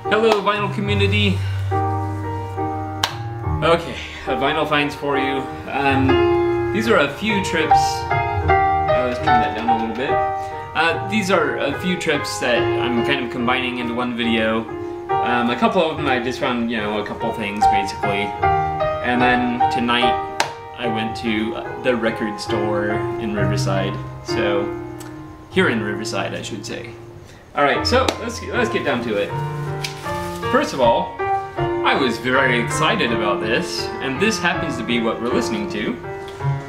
Hello, vinyl community. Okay, vinyl finds for you. These are a few trips. Let's turn that down a little bit. These are a few trips that I'm kind of combining into one video. A couple of them I just found, you know, a couple things basically. And then tonight I went to the record store in Riverside. So, here in Riverside, I should say. Alright, so let's get down to it. First of all, I was very excited about this, and this happens to be what we're listening to.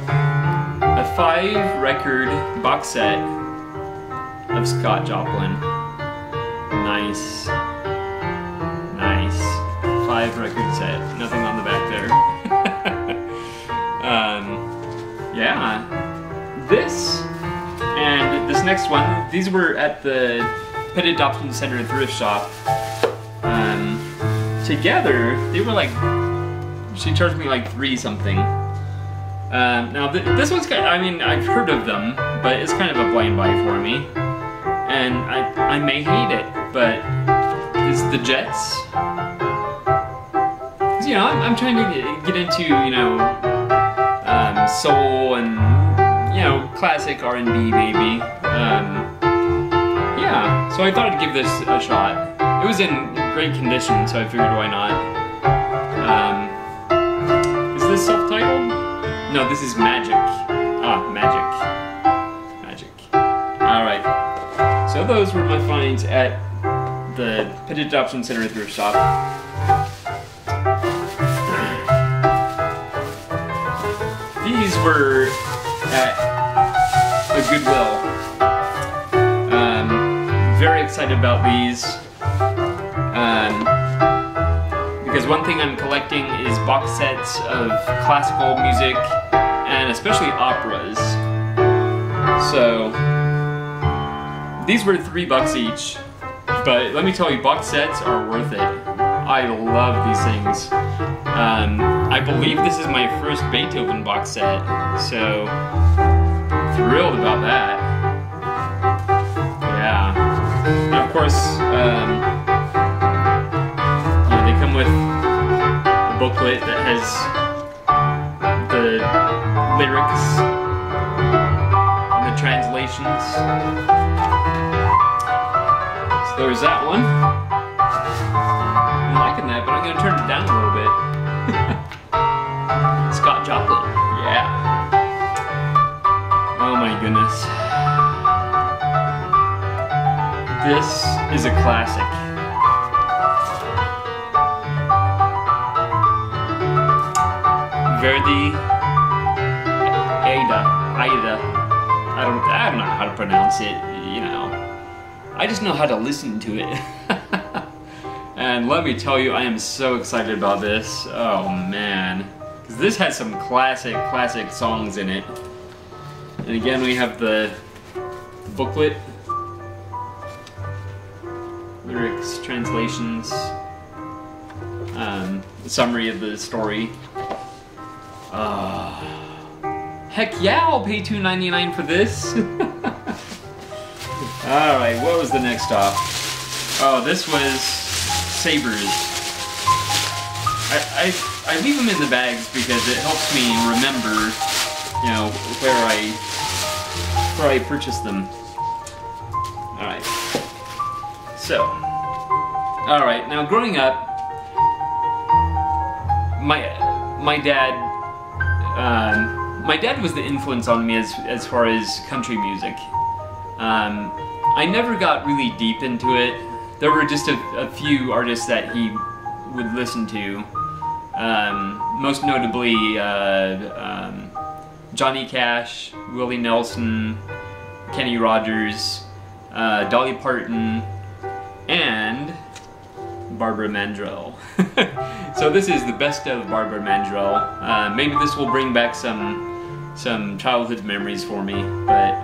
A 5-record box set of Scott Joplin. Nice. Nice. 5-record set. Nothing on the back there. Yeah. This and this next one, these were at the Pet Adoption Center thrift shop. Together, they were like, she charged me like $3 something. Now this one's kind of, I mean, I've heard of them, but it's kind of a blind buy for me. And I may hate it, but it's the Jets. You know, I'm trying to get into, you know, soul and, you know, classic R&B maybe. Yeah, so I thought I'd give this a shot. It was in great condition, so I figured why not. Is this self-titled? No, this is Magic. Ah, Magic. Magic. Alright. So those were my finds at the Pet Adoption Center thrift shop. These were at a Goodwill. Very excited about these. Because one thing I'm collecting is box sets of classical music and especially operas. So these were $3 each, but let me tell you, box sets are worth it. I love these things. I believe this is my first Beethoven box set, so thrilled about that. Yeah. And of course, they come with a booklet that has the lyrics and the translations. So there's that one. I'm liking that, but I'm going to turn it down a little bit. Scott Joplin, yeah. Oh my goodness. This is a classic. Verdi, Aida. I don't know how to pronounce it, you know. I just know how to listen to it. And let me tell you, I am so excited about this. Oh man. Because this has some classic songs in it. And again, we have the booklet. Lyrics, translations, the summary of the story. Heck yeah, I'll pay $2.99 for this. Alright, what was the next stop? Oh, this was Sabers. I leave them in the bags because it helps me remember, you know, where I purchased them. Alright. So, alright, now growing up, my dad was the influence on me as far as country music. I never got really deep into it. There were just a few artists that he would listen to. Most notably, Johnny Cash, Willie Nelson, Kenny Rogers, Dolly Parton, and Barbara Mandrell. So this is the best of Barbara Mandrell. Maybe this will bring back some childhood memories for me, but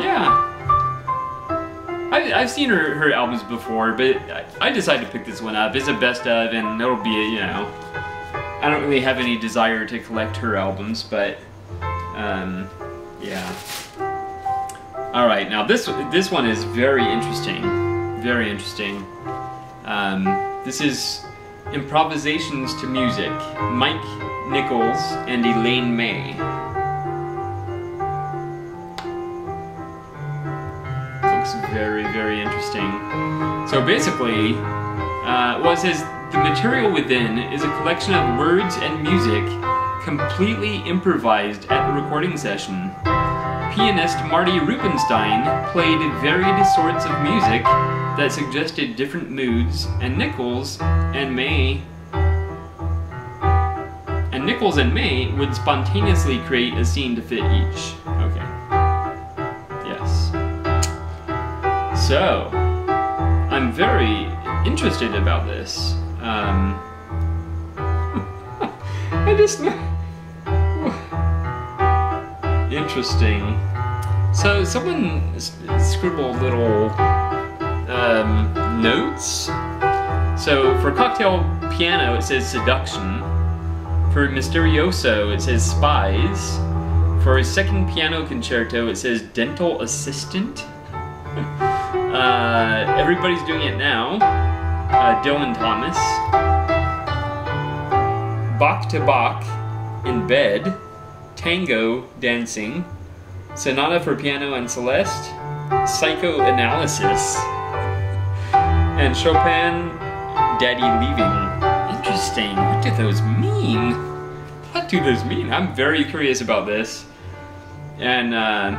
yeah. I've seen her albums before, but I decided to pick this one up. It's a best of, and it'll be, you know, I don't really have any desire to collect her albums, but yeah. Alright, now this one is very interesting. Very interesting. This is Improvisations to Music, Mike Nichols and Elaine May. Looks very, very interesting. So basically, well, it says, the material within is a collection of words and music completely improvised at the recording session. Pianist Marty Rubenstein played varied sorts of music that suggested different moods, and Nichols and May would spontaneously create a scene to fit each. Okay. Yes. So, I'm very interested about this. I just... Interesting. So someone scribbled little notes. So for cocktail piano it says seduction. For Misterioso it says spies. For a second piano concerto it says dental assistant. Everybody's doing it now. Dylan Thomas. Bach to Bach in bed. Tango dancing. Sonata for piano and celeste. Psychoanalysis. And Chopin, Daddy Leaving. Interesting. What do those mean? What do those mean? I'm very curious about this. And I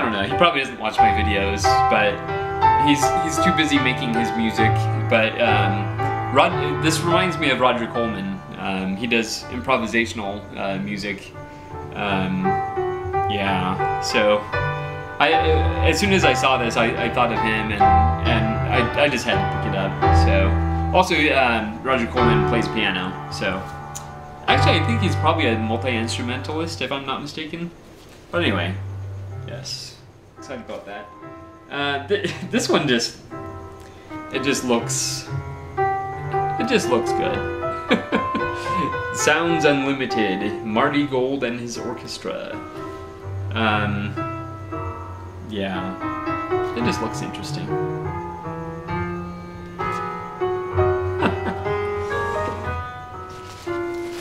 don't know, he probably doesn't watch my videos, but he's too busy making his music. But this reminds me of Roger Coleman. He does improvisational music. Yeah, so as soon as I saw this, I thought of him, and I just had to pick it up. So also Roger Coleman plays piano. So actually, I think he's probably a multi-instrumentalist, if I'm not mistaken. But anyway, yes, excited about that. This one just looks good. Sounds Unlimited, Marty Gold and his orchestra. Yeah, it just looks interesting.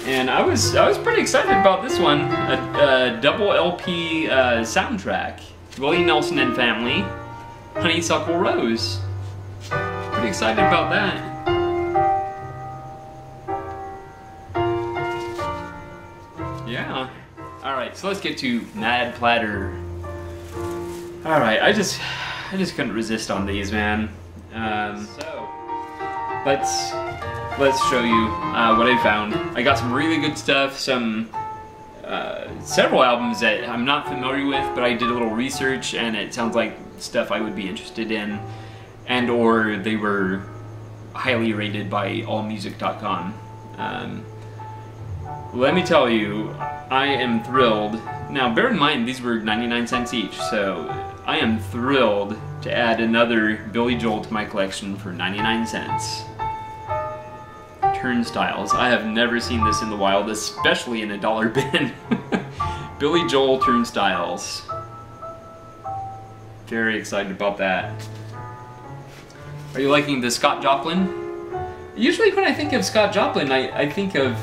And I was pretty excited about this one, a double LP soundtrack. Willie Nelson and Family, Honeysuckle Rose. Pretty excited about that. Yeah. Alright, so let's get to Mad Platter. Alright, I just couldn't resist on these, man. So let's show you what I found. I got some really good stuff, some several albums that I'm not familiar with, but I did a little research and it sounds like stuff I would be interested in, and or they were highly rated by allmusic.com. Let me tell you, I am thrilled. Now, bear in mind, these were 99 cents each, so I am thrilled to add another Billy Joel to my collection for 99 cents. Turnstiles. I have never seen this in the wild, especially in a dollar bin. Billy Joel Turnstiles. Very excited about that. Are you liking the Scott Joplin? Usually when I think of Scott Joplin, I think of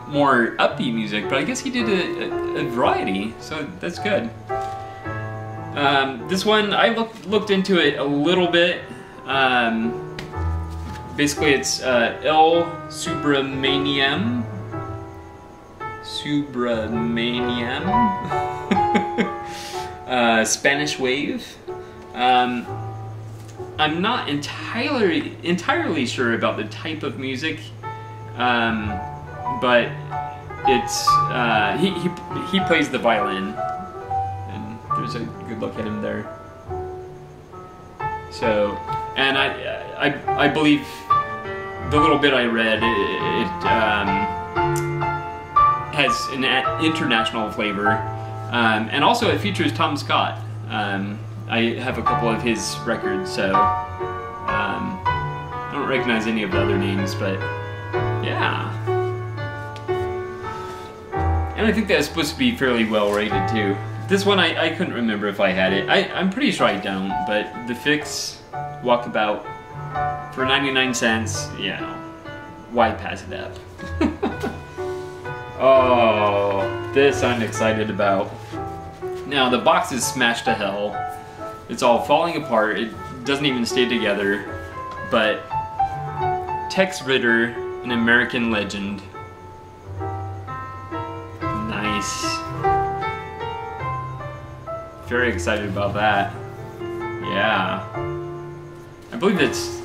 more upbeat music, but I guess he did a variety, so that's good. This one, I looked into it a little bit. Basically, it's El Subramaniam. Spanish Wave. I'm not entirely sure about the type of music, but it's he plays the violin, and there's a good look at him there. So, and I believe the little bit I read, it has an international flavor, and also it features Tom Scott. I have a couple of his records, so I don't recognize any of the other names, but yeah. And I think that's supposed to be fairly well rated too. This one I couldn't remember if I had it. I'm pretty sure I don't, but the Fix Walkabout for 99 cents, you know, why pass it up? Oh, this I'm excited about. Now the box is smashed to hell. It's all falling apart. It doesn't even stay together. But Tex Ritter, an American legend. Nice. Very excited about that. Yeah. I believe it's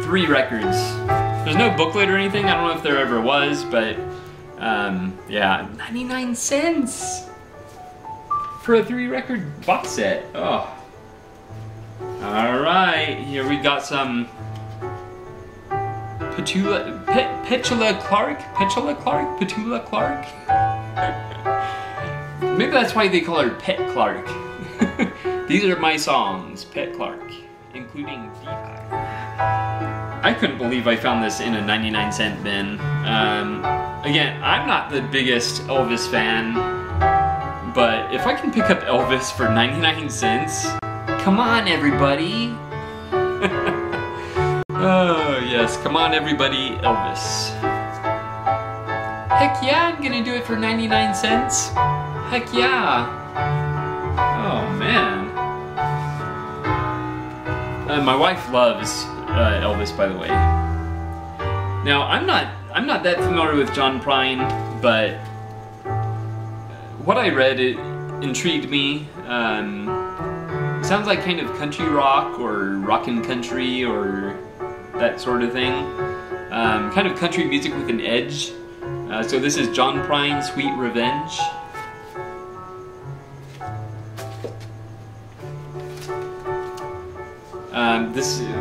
3 records. There's no booklet or anything. I don't know if there ever was, but yeah, 99 cents for a 3-record box set. Oh. All right, here we got some Petula Clark. Maybe that's why they call her Pet Clark. These are my songs, Pet Clark, including Beehive. I couldn't believe I found this in a 99-cent bin. Again, I'm not the biggest Elvis fan, but if I can pick up Elvis for 99 cents, come on everybody! Oh yes, come on everybody, Elvis. Heck yeah, I'm gonna do it for 99 cents. Heck yeah! Oh man. My wife loves Elvis, by the way. Now, I'm not that familiar with John Prine, but what I read, it intrigued me. It sounds like kind of country rock or rockin' country or that sort of thing. Kind of country music with an edge. So this is John Prine, Sweet Revenge.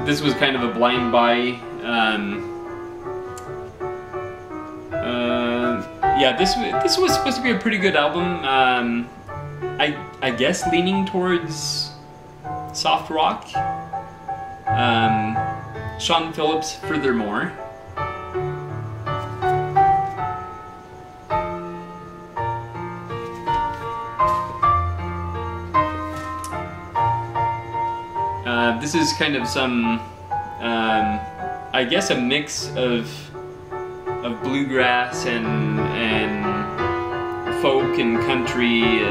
This was kind of a blind buy. Yeah, this was supposed to be a pretty good album. I guess leaning towards soft rock. Shaun Phillips, Furthermore. This is kind of some, I guess, a mix of bluegrass and folk and country,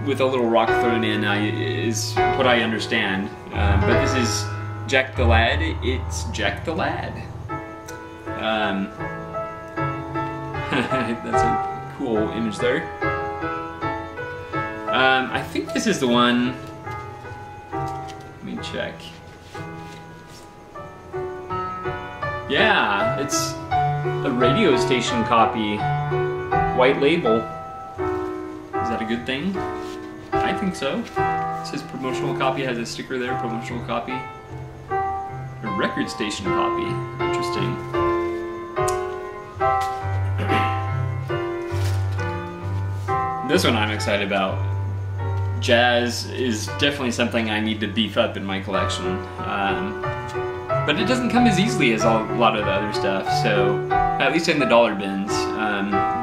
with a little rock thrown in, is what I understand. But this is Jack the Lad. It's Jack the Lad. That's a cool image there. I think this is the one. Let me check. Yeah, it's a radio station copy. White label. Is that a good thing? I think so. It says promotional copy, has a sticker there, promotional copy. A record station copy. Interesting. This one I'm excited about. Jazz is definitely something I need to beef up in my collection. But it doesn't come as easily as a lot of the other stuff, so at least in the dollar bins.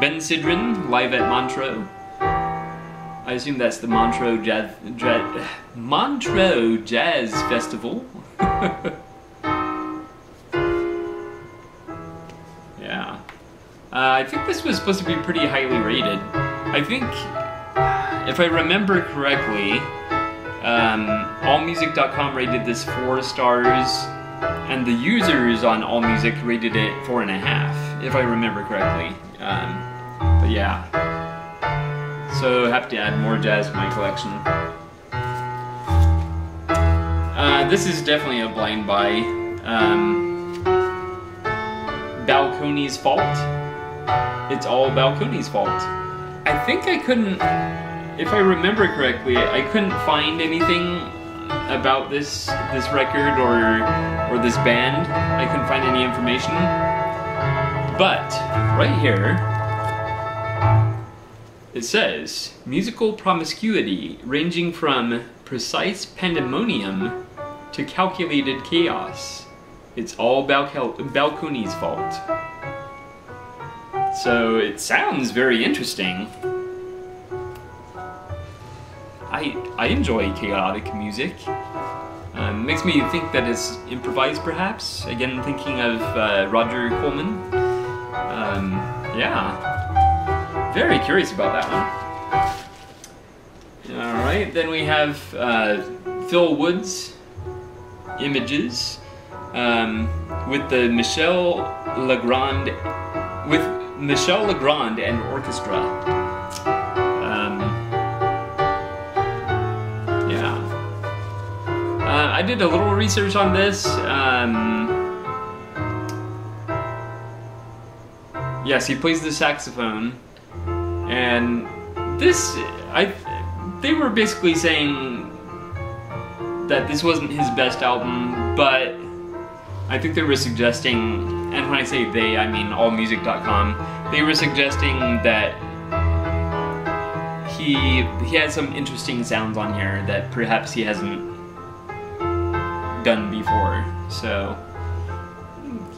Ben Sidran, live at Montreux. I assume that's the Montreux Jazz Festival. Yeah. I think this was supposed to be pretty highly rated. I think, if I remember correctly, AllMusic.com rated this 4 stars, and the users on AllMusic rated it 4.5, if I remember correctly. But yeah. So I have to add more jazz to my collection. This is definitely a blind buy. Balcones Fault. It's all Balcones Fault. I think I couldn't, if I remember correctly, I couldn't find anything about this record or this band. I couldn't find any information. But right here it says musical promiscuity ranging from precise pandemonium to calculated chaos. It's all Balcones Fault. So it sounds very interesting. I enjoy chaotic music. Makes me think that it's improvised, perhaps. Again, thinking of Roger Coleman. Yeah, very curious about that one. All right, then we have Phil Wood's Images with the Michel Legrand and orchestra. I did a little research on this. Yes, he plays the saxophone, and this, they were basically saying that this wasn't his best album, but I think they were suggesting, and when I say they, I mean allmusic.com, they were suggesting that he had some interesting sounds on here that perhaps he hasn't done before. So,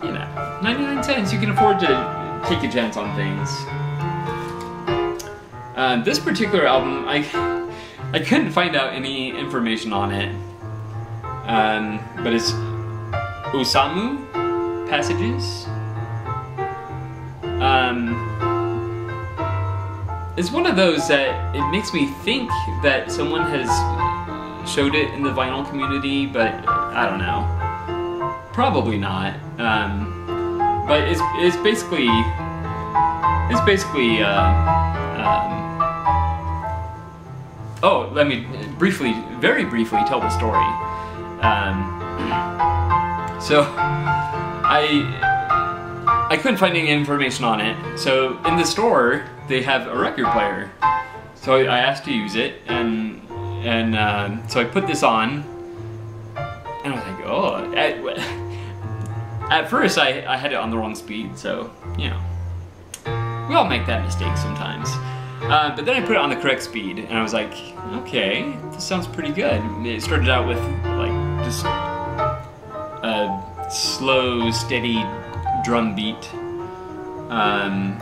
you know, 99 cents, you can afford to take a chance on things. This particular album, I couldn't find out any information on it, but it's Osamu Passages. It's one of those that it makes me think that someone has showed it in the vinyl community, but I don't know. Probably not. But it's basically oh, let me very briefly tell the story. So I couldn't find any information on it. So in the store they have a record player. So I asked to use it, and so I put this on, and I was like, oh. At first I had it on the wrong speed, so you know, we all make that mistake sometimes. But then I put it on the correct speed, and I was like, okay, this sounds pretty good. It started out with like just a slow, steady drum beat.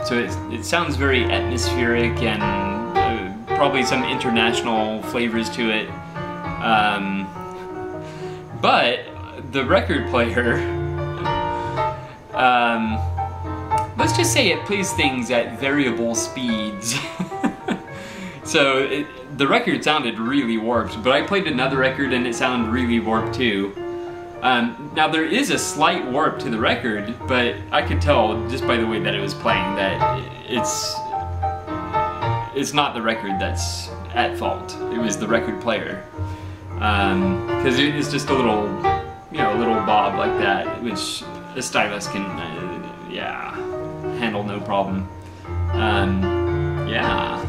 So it sounds very atmospheric and probably some international flavors to it. But the record player, let's just say it plays things at variable speeds. So the record sounded really warped, but I played another record and it sounded really warped too. Now there is a slight warp to the record, but I could tell just by the way that it was playing that it's not the record that's at fault. It was the record player, because it is just a little, a little bob like that, which a stylus can, yeah, handle no problem. Yeah,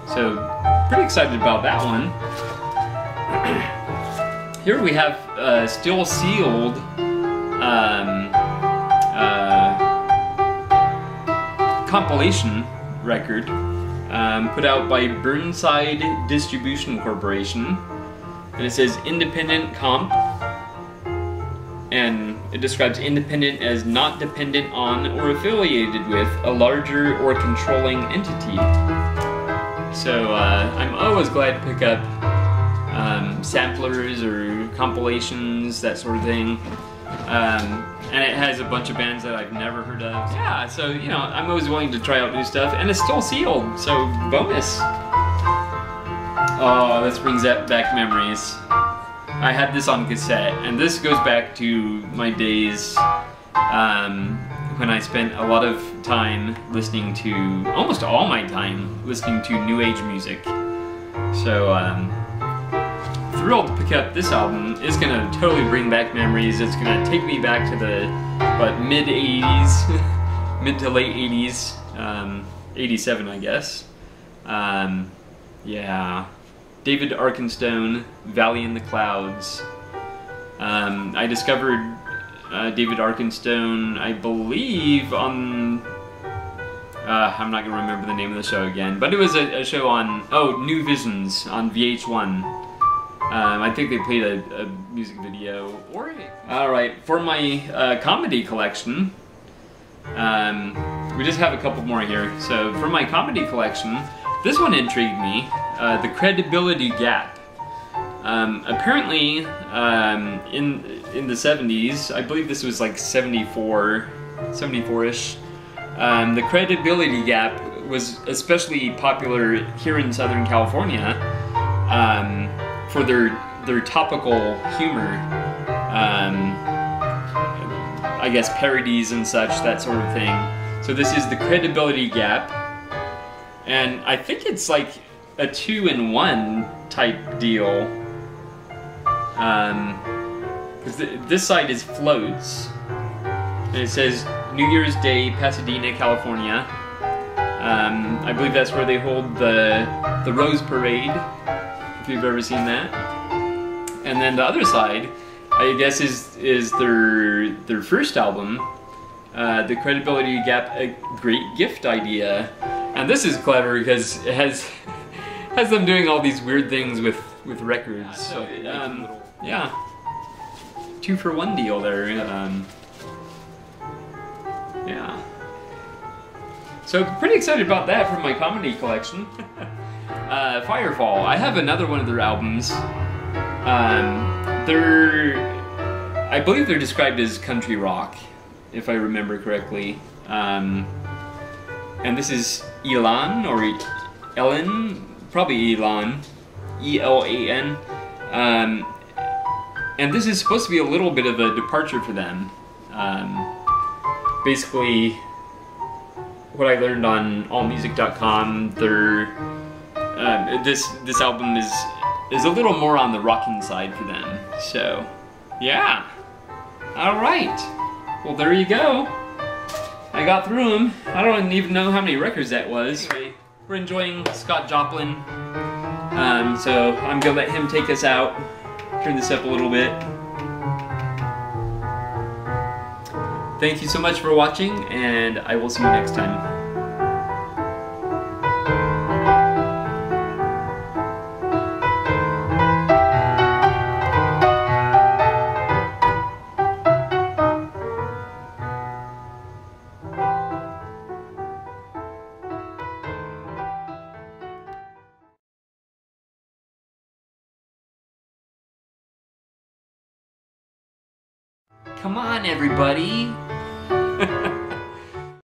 so pretty excited about that one. Here we have a still sealed compilation record put out by Burnside Distribution Corporation, and it says independent comp, and it describes independent as not dependent on or affiliated with a larger or controlling entity. So I'm always glad to pick up samplers or compilations, that sort of thing. And it has a bunch of bands that I've never heard of. Yeah, so, I'm always willing to try out new stuff, and it's still sealed, so bonus. Oh, this brings back memories. I had this on cassette, and this goes back to my days when I spent a lot of time listening to, almost all my time, listening to new age music. So, thrilled to pick up this album. It's gonna totally bring back memories. It's gonna take me back to the mid 80s, mid to late 80s, 87 I guess. Yeah, David Arkenstone, Valley in the Clouds. I discovered David Arkenstone, I believe, on I'm not gonna remember the name of the show again, but it was a show on New Visions on VH1. I think they played a music video, or... Alright, for my comedy collection, we just have a couple more here. So for my comedy collection, this one intrigued me, the credibility gap. Apparently, in the 70s, I believe this was like 74-ish, the credibility gap was especially popular here in Southern California for their topical humor. I guess parodies and such, that sort of thing. So this is the credibility gap, and I think it's like a 2-in-1 type deal. Because this side is floats, and it says New Year's Day, Pasadena, California. I believe that's where they hold the Rose Parade, if you've ever seen that. And then the other side, I guess, is their first album, The Credibility Gap, a great gift idea. And this is clever because it has them doing all these weird things with records. So, yeah, 2-for-1 deal there. Yeah. So pretty excited about that from my comedy collection. Firefall. I have another one of their albums. I believe they're described as country rock, if I remember correctly. And this is Elan, or Ellen, probably Elan, E-L-A-N. And this is supposed to be a little bit of a departure for them. Basically, what I learned on allmusic.com, this album is a little more on the rocking side for them. So, yeah. All right. Well, there you go. I got through them. I don't even know how many records that was. We're enjoying Scott Joplin. So I'm gonna let him take us out. Turn this up a little bit. Thank you so much for watching, and I will see you next time. Come on, everybody.